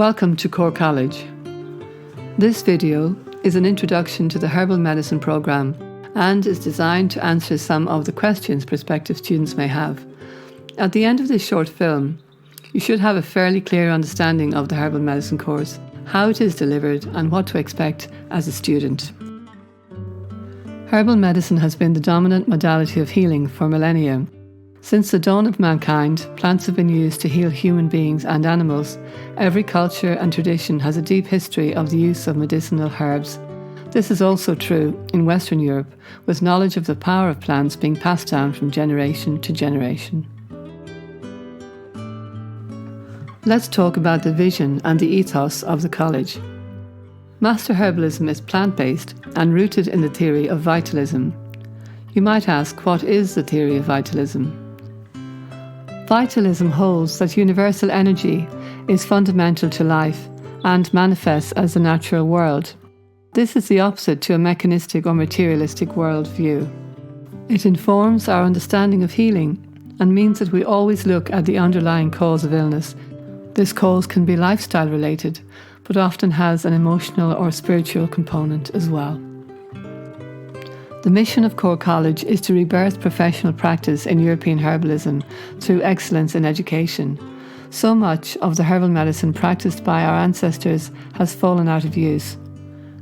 Welcome to Core College. This video is an introduction to the Herbal Medicine Programme and is designed to answer some of the questions prospective students may have. At the end of this short film, you should have a fairly clear understanding of the Herbal Medicine course, how it is delivered and what to expect as a student. Herbal medicine has been the dominant modality of healing for millennia. Since the dawn of mankind, plants have been used to heal human beings and animals. Every culture and tradition has a deep history of the use of medicinal herbs. This is also true in Western Europe, with knowledge of the power of plants being passed down from generation to generation. Let's talk about the vision and the ethos of the college. Master Herbalism is plant-based and rooted in the theory of vitalism. You might ask, what is the theory of vitalism? Vitalism holds that universal energy is fundamental to life and manifests as the natural world. This is the opposite to a mechanistic or materialistic worldview. It informs our understanding of healing and means that we always look at the underlying cause of illness. This cause can be lifestyle related, but often has an emotional or spiritual component as well. The mission of Core College is to rebirth professional practice in European herbalism through excellence in education. So much of the herbal medicine practiced by our ancestors has fallen out of use.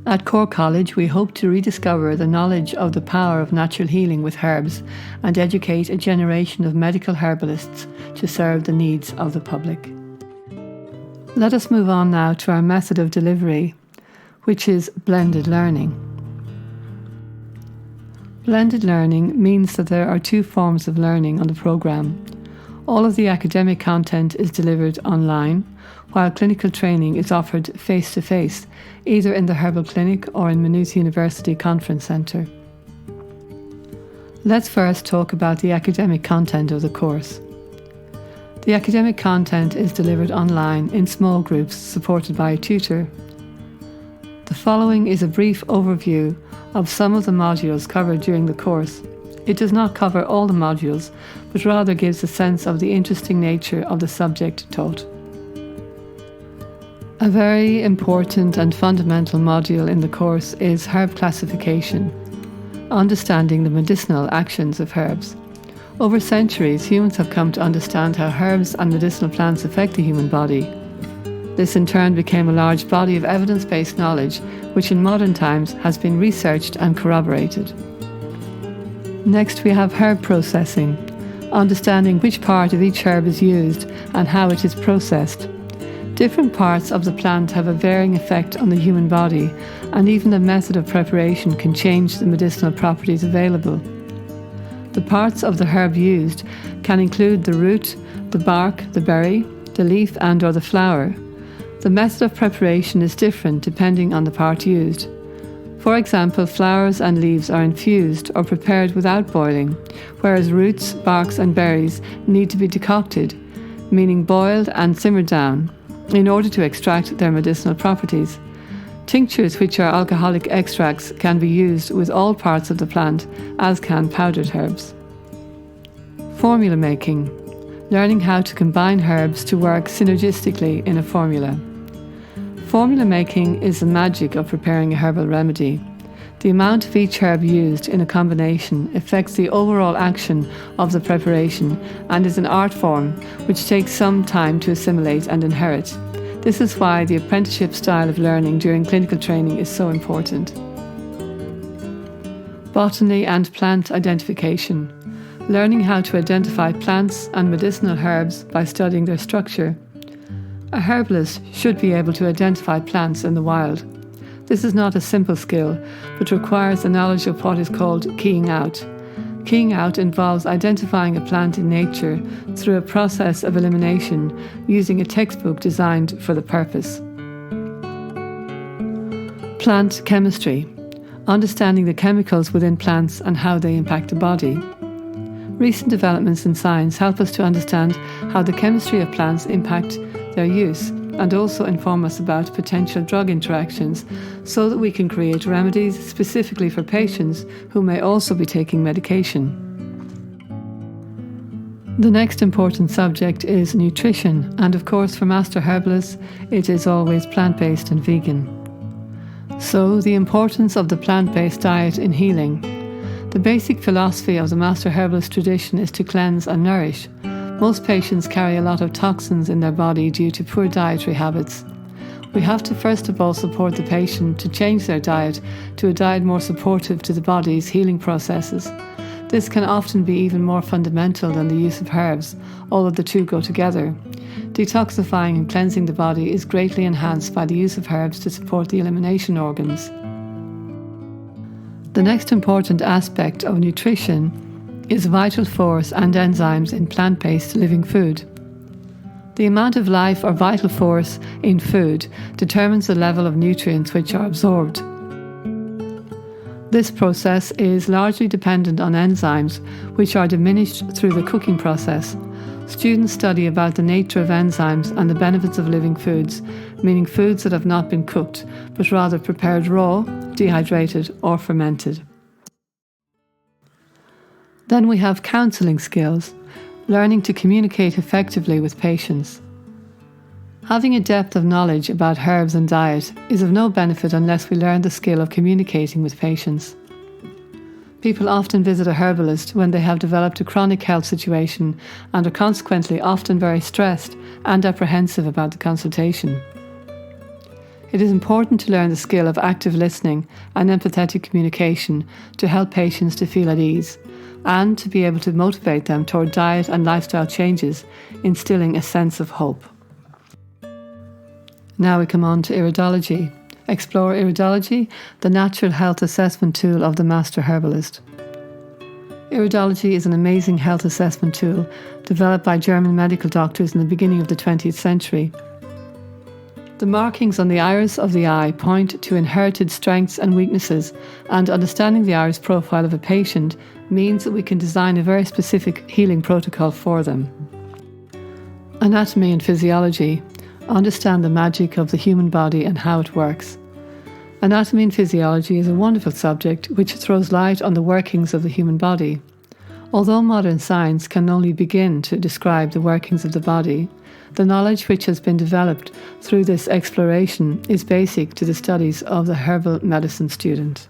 At Core College, we hope to rediscover the knowledge of the power of natural healing with herbs and educate a generation of medical herbalists to serve the needs of the public. Let us move on now to our method of delivery, which is blended learning. Blended learning means that there are two forms of learning on the programme. All of the academic content is delivered online, while clinical training is offered face-to-face, either in the Herbal Clinic or in Maynooth University Conference Centre. Let's first talk about the academic content of the course. The academic content is delivered online in small groups supported by a tutor. The following is a brief overview of some of the modules covered during the course. It does not cover all the modules, but rather gives a sense of the interesting nature of the subject taught. A very important and fundamental module in the course is herb classification, understanding the medicinal actions of herbs. Over centuries, humans have come to understand how herbs and medicinal plants affect the human body. This in turn became a large body of evidence-based knowledge, which in modern times has been researched and corroborated. Next we have herb processing, understanding which part of each herb is used and how it is processed. Different parts of the plant have a varying effect on the human body, and even the method of preparation can change the medicinal properties available. The parts of the herb used can include the root, the bark, the berry, the leaf and/or the flower. The method of preparation is different depending on the part used. For example, flowers and leaves are infused or prepared without boiling, whereas roots, barks and berries need to be decocted, meaning boiled and simmered down, in order to extract their medicinal properties. Tinctures, which are alcoholic extracts, can be used with all parts of the plant, as can powdered herbs. Formula making, learning how to combine herbs to work synergistically in a formula. Formula making is the magic of preparing a herbal remedy. The amount of each herb used in a combination affects the overall action of the preparation and is an art form which takes some time to assimilate and inherit. This is why the apprenticeship style of learning during clinical training is so important. Botany and plant identification, learning how to identify plants and medicinal herbs by studying their structure. A herbalist should be able to identify plants in the wild. This is not a simple skill, but requires the knowledge of what is called keying out. Keying out involves identifying a plant in nature through a process of elimination using a textbook designed for the purpose. Plant chemistry, understanding the chemicals within plants and how they impact the body. Recent developments in science help us to understand how the chemistry of plants impact their use and also inform us about potential drug interactions so that we can create remedies specifically for patients who may also be taking medication. The next important subject is nutrition, and of course for Master Herbalists it is always plant-based and vegan. So, the importance of the plant-based diet in healing. The basic philosophy of the Master Herbalist tradition is to cleanse and nourish. Most patients carry a lot of toxins in their body due to poor dietary habits. We have to first of all support the patient to change their diet to a diet more supportive to the body's healing processes. This can often be even more fundamental than the use of herbs, although the two go together. Detoxifying and cleansing the body is greatly enhanced by the use of herbs to support the elimination organs. The next important aspect of nutrition is vital force and enzymes in plant-based living food. The amount of life or vital force in food determines the level of nutrients which are absorbed. This process is largely dependent on enzymes, which are diminished through the cooking process. Students study about the nature of enzymes and the benefits of living foods, meaning foods that have not been cooked, but rather prepared raw, dehydrated or fermented. Then we have counselling skills, learning to communicate effectively with patients. Having a depth of knowledge about herbs and diet is of no benefit unless we learn the skill of communicating with patients. People often visit a herbalist when they have developed a chronic health situation and are consequently often very stressed and apprehensive about the consultation. It is important to learn the skill of active listening and empathetic communication to help patients to feel at ease and to be able to motivate them toward diet and lifestyle changes, instilling a sense of hope. Now we come on to iridology. Explore iridology, the natural health assessment tool of the Master Herbalist. Iridology is an amazing health assessment tool developed by German medical doctors in the beginning of the 20th century. The markings on the iris of the eye point to inherited strengths and weaknesses, and understanding the iris profile of a patient means that we can design a very specific healing protocol for them. Anatomy and physiology. Understand the magic of the human body and how it works. Anatomy and physiology is a wonderful subject which throws light on the workings of the human body. Although modern science can only begin to describe the workings of the body, the knowledge which has been developed through this exploration is basic to the studies of the herbal medicine student.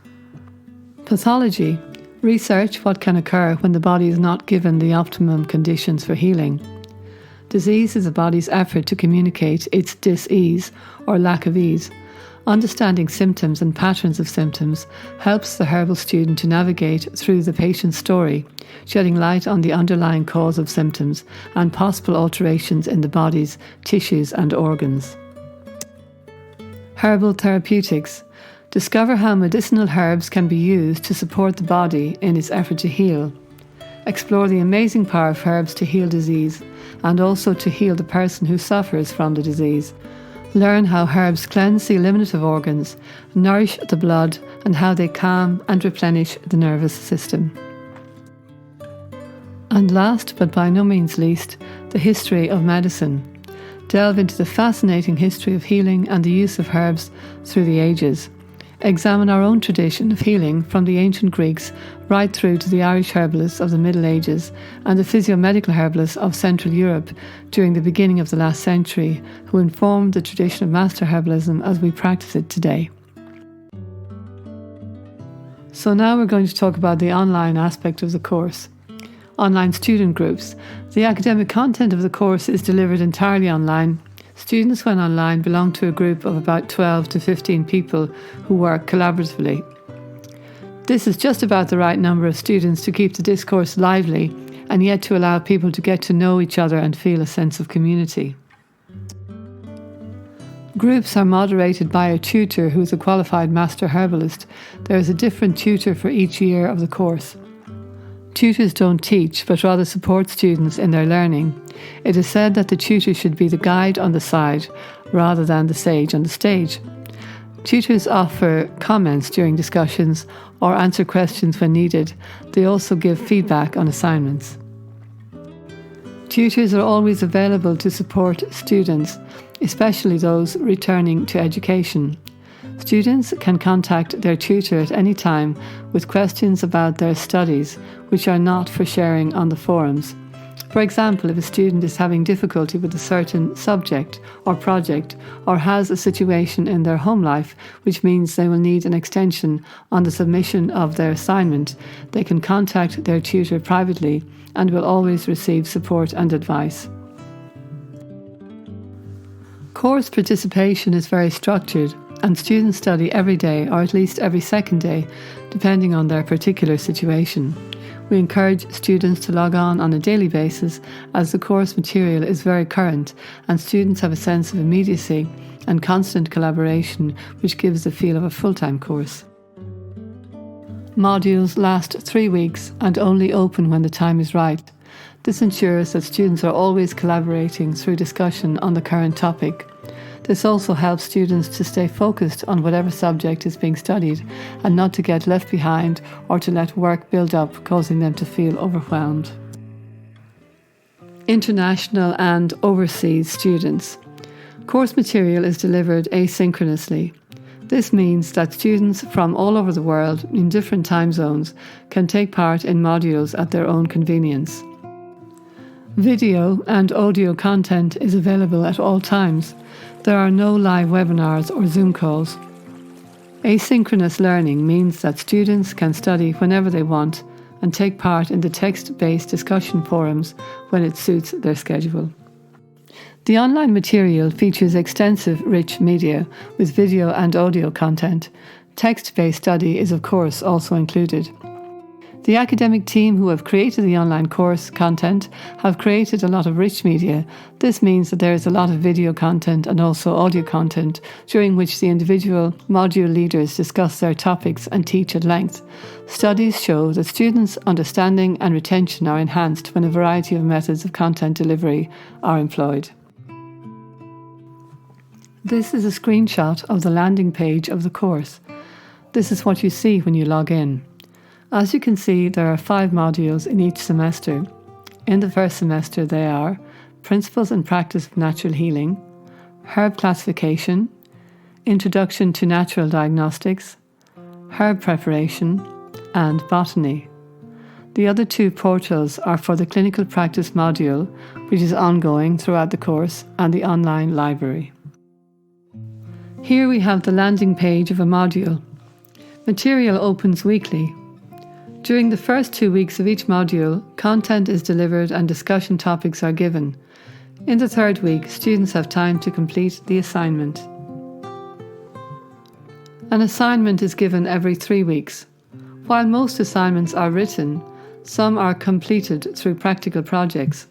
Pathology. Research what can occur when the body is not given the optimum conditions for healing. Disease is the body's effort to communicate its dis-ease or lack of ease. Understanding symptoms and patterns of symptoms helps the herbal student to navigate through the patient's story, shedding light on the underlying cause of symptoms and possible alterations in the body's tissues and organs. Herbal therapeutics. Discover how medicinal herbs can be used to support the body in its effort to heal. Explore the amazing power of herbs to heal disease and also to heal the person who suffers from the disease. Learn how herbs cleanse the eliminative organs, nourish the blood, and how they calm and replenish the nervous system. And last, but by no means least, the history of medicine. Delve into the fascinating history of healing and the use of herbs through the ages. Examine our own tradition of healing from the ancient Greeks right through to the Irish herbalists of the Middle Ages and the physiomedical herbalists of Central Europe during the beginning of the last century, who informed the tradition of Master Herbalism as we practice it today. So now we're going to talk about the online aspect of the course. Online student groups. The academic content of the course is delivered entirely online. Students, when online, belong to a group of about 12 to 15 people who work collaboratively. This is just about the right number of students to keep the discourse lively and yet to allow people to get to know each other and feel a sense of community. Groups are moderated by a tutor who is a qualified Master Herbalist. There is a different tutor for each year of the course. Tutors don't teach, but rather support students in their learning. It is said that the tutor should be the guide on the side, rather than the sage on the stage. Tutors offer comments during discussions or answer questions when needed. They also give feedback on assignments. Tutors are always available to support students, especially those returning to education. Students can contact their tutor at any time with questions about their studies, which are not for sharing on the forums. For example, if a student is having difficulty with a certain subject or project, or has a situation in their home life which means they will need an extension on the submission of their assignment, they can contact their tutor privately and will always receive support and advice. Course participation is very structured, and students study every day or at least every second day, depending on their particular situation. We encourage students to log on a daily basis, as the course material is very current and students have a sense of immediacy and constant collaboration, which gives the feel of a full-time course. Modules last 3 weeks and only open when the time is right. This ensures that students are always collaborating through discussion on the current topic. This also helps students to stay focused on whatever subject is being studied and not to get left behind or to let work build up, causing them to feel overwhelmed. International and overseas students. Course material is delivered asynchronously. This means that students from all over the world in different time zones can take part in modules at their own convenience. Video and audio content is available at all times. There are no live webinars or Zoom calls. Asynchronous learning means that students can study whenever they want and take part in the text-based discussion forums when it suits their schedule. The online material features extensive, rich media with video and audio content. Text-based study is, of course, also included. The academic team who have created the online course content have created a lot of rich media. This means that there is a lot of video content and also audio content, during which the individual module leaders discuss their topics and teach at length. Studies show that students' understanding and retention are enhanced when a variety of methods of content delivery are employed. This is a screenshot of the landing page of the course. This is what you see when you log in. As you can see, there are 5 modules in each semester. In the first semester they are Principles and Practice of Natural Healing, Herb Classification, Introduction to Natural Diagnostics, Herb Preparation, and Botany. The other 2 portals are for the Clinical Practice module, which is ongoing throughout the course, and the online library. Here we have the landing page of a module. Material opens weekly. During the first 2 weeks of each module, content is delivered and discussion topics are given. In the 3rd week, students have time to complete the assignment. An assignment is given every 3 weeks. While most assignments are written, some are completed through practical projects.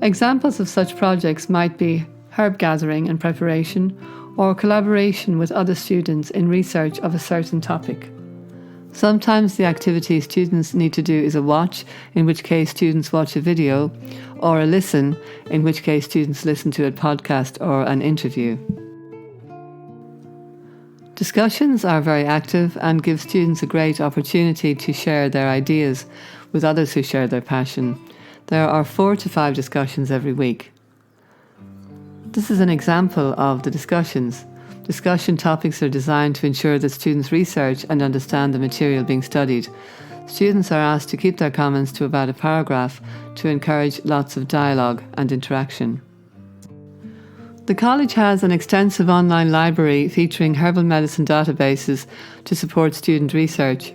Examples of such projects might be herb gathering and preparation, or collaboration with other students in research of a certain topic. Sometimes the activity students need to do is a watch, in which case students watch a video, or a listen, in which case students listen to a podcast or an interview. Discussions are very active and give students a great opportunity to share their ideas with others who share their passion. There are 4 to 5 discussions every week. This is an example of the discussions. Discussion topics are designed to ensure that students research and understand the material being studied. Students are asked to keep their comments to about a paragraph to encourage lots of dialogue and interaction. The college has an extensive online library featuring herbal medicine databases to support student research.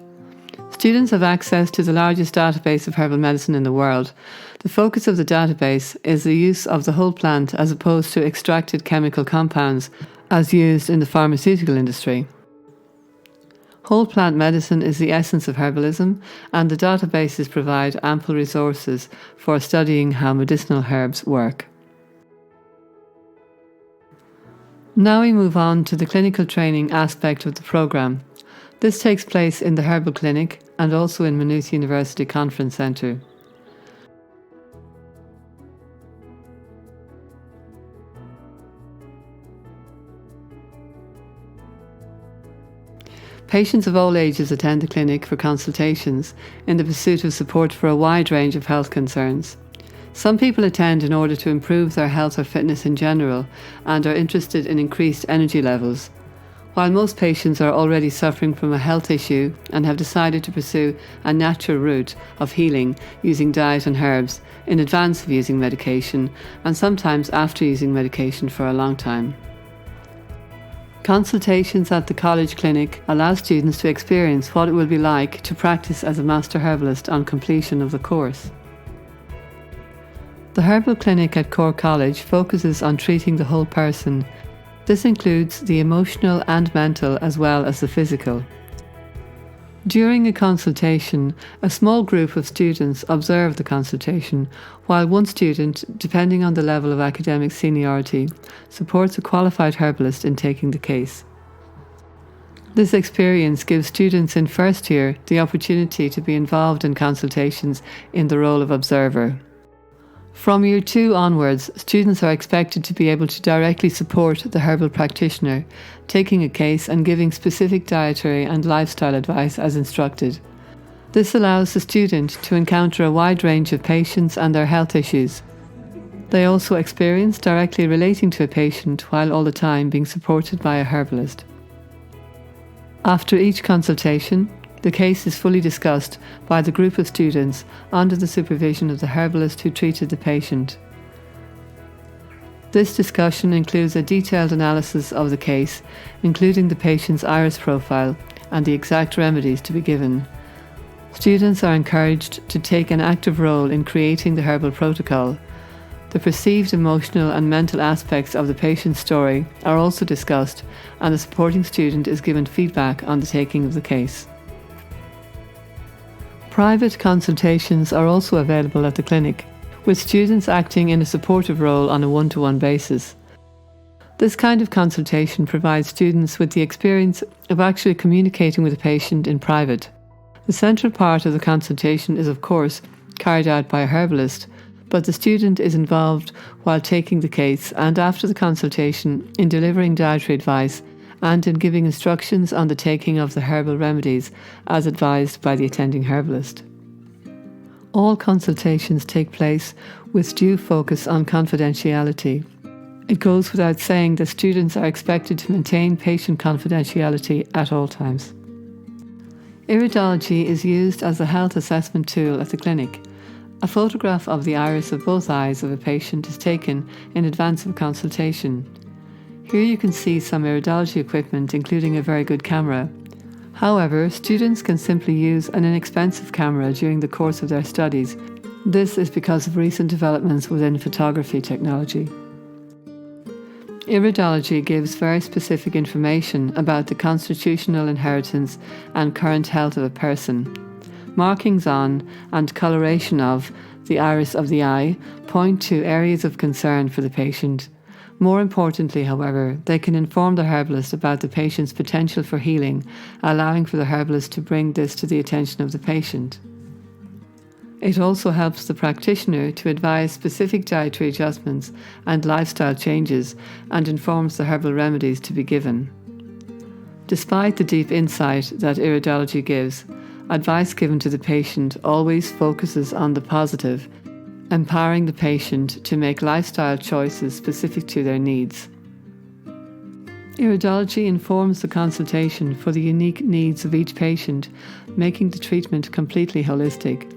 Students have access to the largest database of herbal medicine in the world. The focus of the database is the use of the whole plant as opposed to extracted chemical compounds as used in the pharmaceutical industry. Whole plant medicine is the essence of herbalism, and the databases provide ample resources for studying how medicinal herbs work. Now we move on to the clinical training aspect of the programme. This takes place in the Herbal Clinic and also in Maynooth University Conference Centre. Patients of all ages attend the clinic for consultations in the pursuit of support for a wide range of health concerns. Some people attend in order to improve their health or fitness in general and are interested in increased energy levels. While most patients are already suffering from a health issue and have decided to pursue a natural route of healing using diet and herbs in advance of using medication, and sometimes after using medication for a long time. Consultations at the college clinic allow students to experience what it will be like to practice as a Master Herbalist on completion of the course. The Herbal Clinic at Cork College focuses on treating the whole person. This includes the emotional and mental as well as the physical. During a consultation, a small group of students observe the consultation, while one student, depending on the level of academic seniority, supports a qualified herbalist in taking the case. This experience gives students in first year the opportunity to be involved in consultations in the role of observer. From year 2 onwards, students are expected to be able to directly support the herbal practitioner, taking a case and giving specific dietary and lifestyle advice as instructed. This allows the student to encounter a wide range of patients and their health issues. They also experience directly relating to a patient while all the time being supported by a herbalist. After each consultation, the case is fully discussed by the group of students under the supervision of the herbalist who treated the patient. This discussion includes a detailed analysis of the case, including the patient's iris profile and the exact remedies to be given. Students are encouraged to take an active role in creating the herbal protocol. The perceived emotional and mental aspects of the patient's story are also discussed, and the supporting student is given feedback on the taking of the case. Private consultations are also available at the clinic, with students acting in a supportive role on a one-to-one basis. This kind of consultation provides students with the experience of actually communicating with a patient in private. The central part of the consultation is, of course, carried out by a herbalist, but the student is involved while taking the case and after the consultation in delivering dietary advice and in giving instructions on the taking of the herbal remedies as advised by the attending herbalist. All consultations take place with due focus on confidentiality. It goes without saying that students are expected to maintain patient confidentiality at all times. Iridology is used as a health assessment tool at the clinic. A photograph of the iris of both eyes of a patient is taken in advance of a consultation. Here you can see some iridology equipment, including a very good camera. However, students can simply use an inexpensive camera during the course of their studies. This is because of recent developments within photography technology. Iridology gives very specific information about the constitutional inheritance and current health of a person. Markings on and coloration of the iris of the eye point to areas of concern for the patient. More importantly, however, they can inform the herbalist about the patient's potential for healing, allowing for the herbalist to bring this to the attention of the patient. It also helps the practitioner to advise specific dietary adjustments and lifestyle changes and informs the herbal remedies to be given. Despite the deep insight that iridology gives, advice given to the patient always focuses on the positive, empowering the patient to make lifestyle choices specific to their needs. Iridology informs the consultation for the unique needs of each patient, making the treatment completely holistic.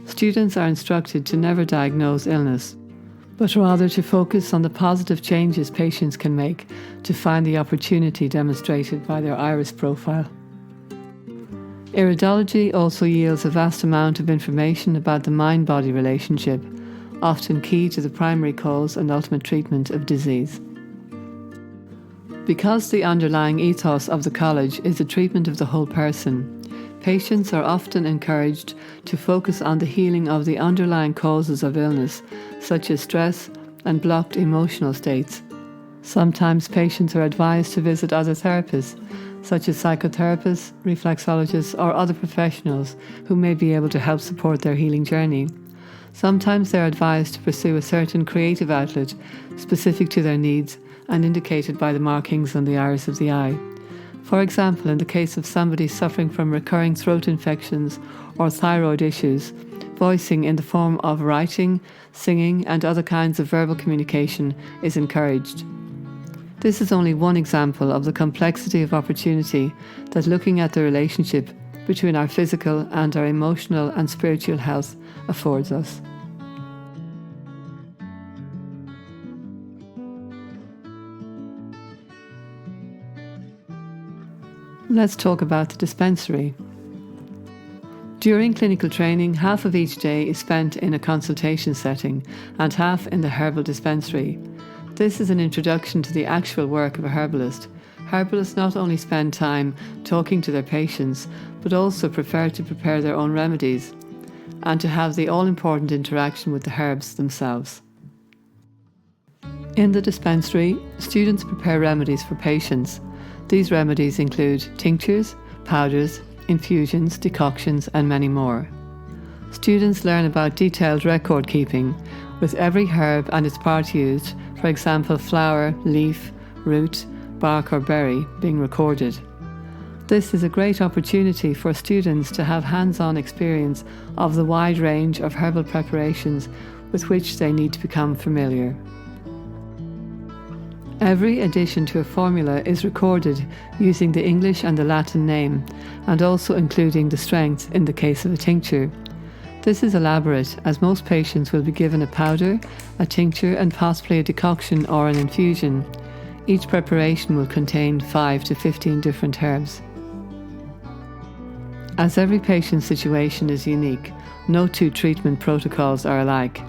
Students are instructed to never diagnose illness, but rather to focus on the positive changes patients can make to find the opportunity demonstrated by their iris profile. Iridology also yields a vast amount of information about the mind-body relationship, often key to the primary cause and ultimate treatment of disease. Because the underlying ethos of the college is the treatment of the whole person, patients are often encouraged to focus on the healing of the underlying causes of illness, such as stress and blocked emotional states. Sometimes patients are advised to visit other therapists, such as psychotherapists, reflexologists, or other professionals who may be able to help support their healing journey. Sometimes they are advised to pursue a certain creative outlet specific to their needs and indicated by the markings on the iris of the eye. For example, in the case of somebody suffering from recurring throat infections or thyroid issues, voicing in the form of writing, singing, and other kinds of verbal communication is encouraged. This is only one example of the complexity of opportunity that looking at the relationship between our physical and our emotional and spiritual health affords us. Let's talk about the dispensary. During clinical training, half of each day is spent in a consultation setting and half in the herbal dispensary. This is an introduction to the actual work of a herbalist. Herbalists not only spend time talking to their patients, but also prefer to prepare their own remedies and to have the all-important interaction with the herbs themselves. In the dispensary, students prepare remedies for patients. These remedies include tinctures, powders, infusions, decoctions, and many more. Students learn about detailed record keeping, with every herb and its part used, for example flower, leaf, root, bark or berry, being recorded. This is a great opportunity for students to have hands-on experience of the wide range of herbal preparations with which they need to become familiar. Every addition to a formula is recorded using the English and the Latin name, and also including the strength in the case of a tincture. This is elaborate, as most patients will be given a powder, a tincture, and possibly a decoction or an infusion. Each preparation will contain 5 to 15 different herbs. As every patient's situation is unique, no two treatment protocols are alike.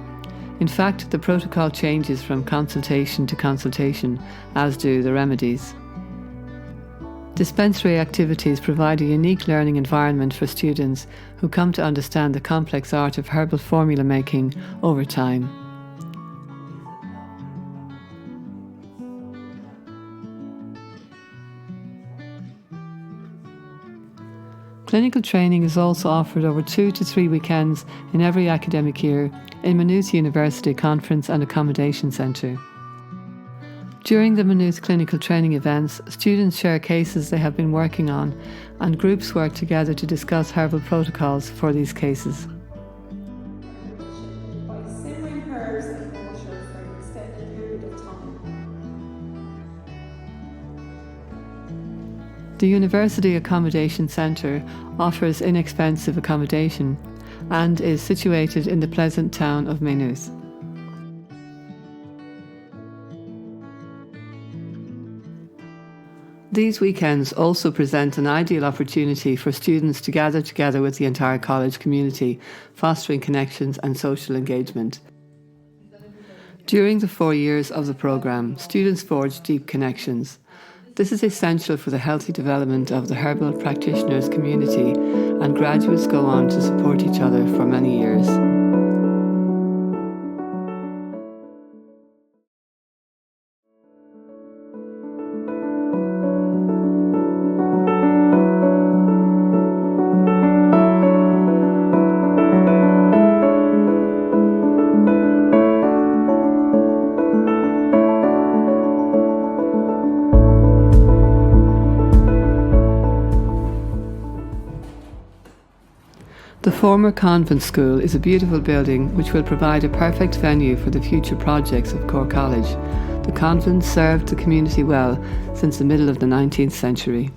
In fact, the protocol changes from consultation to consultation, as do the remedies. Dispensary activities provide a unique learning environment for students who come to understand the complex art of herbal formula making over time. Clinical training is also offered over 2 to 3 weekends in every academic year in Maynooth University Conference and Accommodation Centre. During the Maynooth clinical training events, students share cases they have been working on, and groups work together to discuss herbal protocols for these cases. By simmering herbs in water for an extended period of time. The University Accommodation Centre offers inexpensive accommodation and is situated in the pleasant town of Maynooth. These weekends also present an ideal opportunity for students to gather together with the entire college community, fostering connections and social engagement. During the 4 years of the programme, students forge deep connections. This is essential for the healthy development of the herbal practitioners community, and graduates go on to support each other for many years. The former convent school is a beautiful building which will provide a perfect venue for the future projects of Cork College. The convent served the community well since the middle of the 19th century.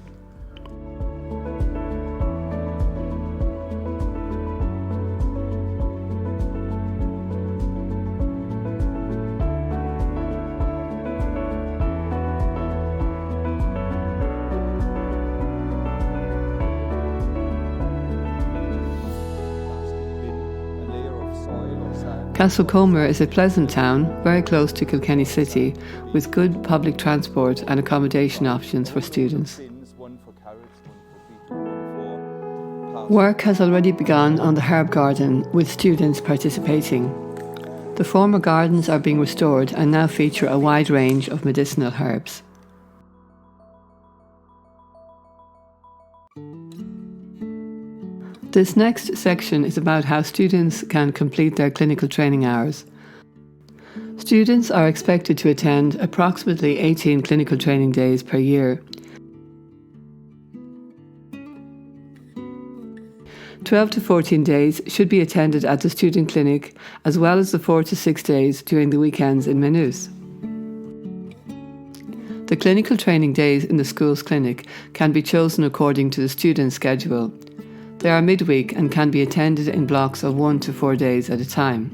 Castlecomer is a pleasant town, very close to Kilkenny City, with good public transport and accommodation options for students. Work has already begun on the herb garden, with students participating. The former gardens are being restored and now feature a wide range of medicinal herbs. This next section is about how students can complete their clinical training hours. Students are expected to attend approximately 18 clinical training days per year. 12 to 14 days should be attended at the student clinic, as well as the 4 to 6 days during the weekends in Maynooth. clinical training days in the school's clinic can be chosen according to the student's schedule. They are midweek and can be attended in blocks of 1 to 4 days at a time.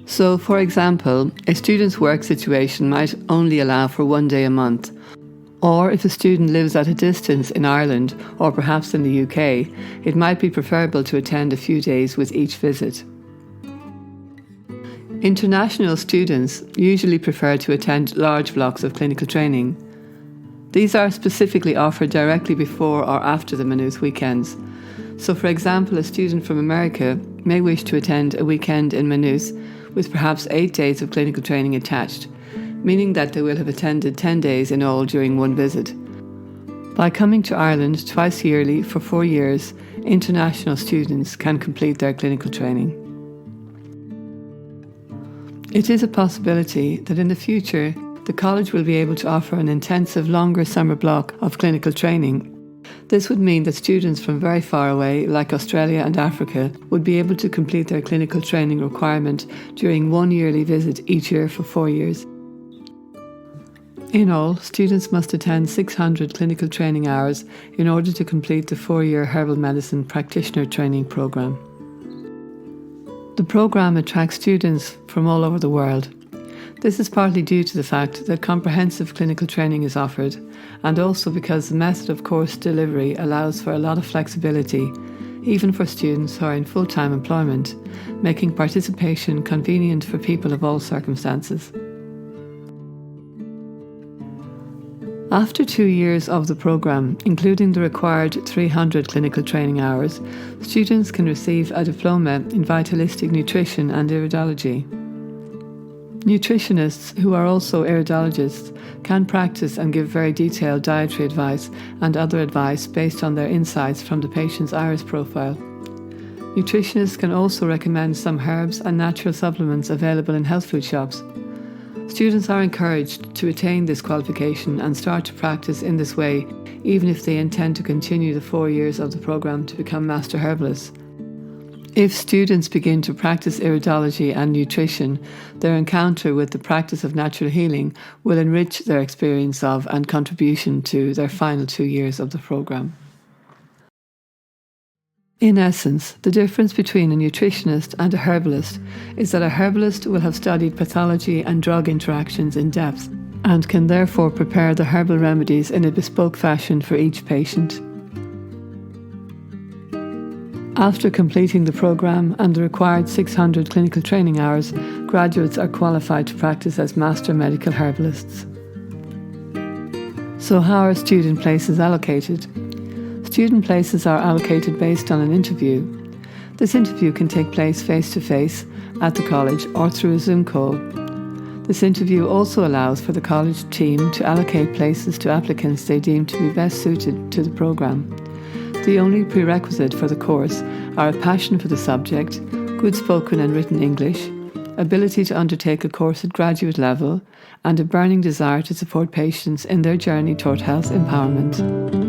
So, for example, a student's work situation might only allow for 1 day a month, or if a student lives at a distance in Ireland or perhaps in the UK, it might be preferable to attend a few days with each visit. International students usually prefer to attend large blocks of clinical training. These are specifically offered directly before or after the Maynooth weekends. So, for example, a student from America may wish to attend a weekend in Maynooth with perhaps 8 days of clinical training attached, meaning that they will have attended 10 days in all during one visit. By coming to Ireland twice yearly for 4 years, international students can complete their clinical training. It is a possibility that in the future, the college will be able to offer an intensive, longer summer block of clinical training. This would mean that students from very far away, like Australia and Africa, would be able to complete their clinical training requirement during one yearly visit each year for 4 years. In all, students must attend 600 clinical training hours in order to complete the 4-year Herbal Medicine Practitioner Training Programme. The programme attracts students from all over the world. This is partly due to the fact that comprehensive clinical training is offered, and also because the method of course delivery allows for a lot of flexibility, even for students who are in full-time employment, making participation convenient for people of all circumstances. After 2 years of the programme, including the required 300 clinical training hours, students can receive a diploma in vitalistic nutrition and iridology. Nutritionists, who are also iridologists, can practice and give very detailed dietary advice and other advice based on their insights from the patient's iris profile. Nutritionists can also recommend some herbs and natural supplements available in health food shops. Students are encouraged to attain this qualification and start to practice in this way, even if they intend to continue the 4 years of the programme to become Master Herbalists. If students begin to practice iridology and nutrition, their encounter with the practice of natural healing will enrich their experience of and contribution to their final 2 years of the programme. In essence, the difference between a nutritionist and a herbalist is that a herbalist will have studied pathology and drug interactions in depth and can therefore prepare the herbal remedies in a bespoke fashion for each patient. After completing the programme and the required 600 clinical training hours, graduates are qualified to practice as Master Medical Herbalists. So how are student places allocated? Student places are allocated based on an interview. This interview can take place face-to-face at the college or through a Zoom call. This interview also allows for the college team to allocate places to applicants they deem to be best suited to the programme. The only prerequisite for the course are a passion for the subject, good spoken and written English, ability to undertake a course at graduate level, and a burning desire to support patients in their journey toward health empowerment.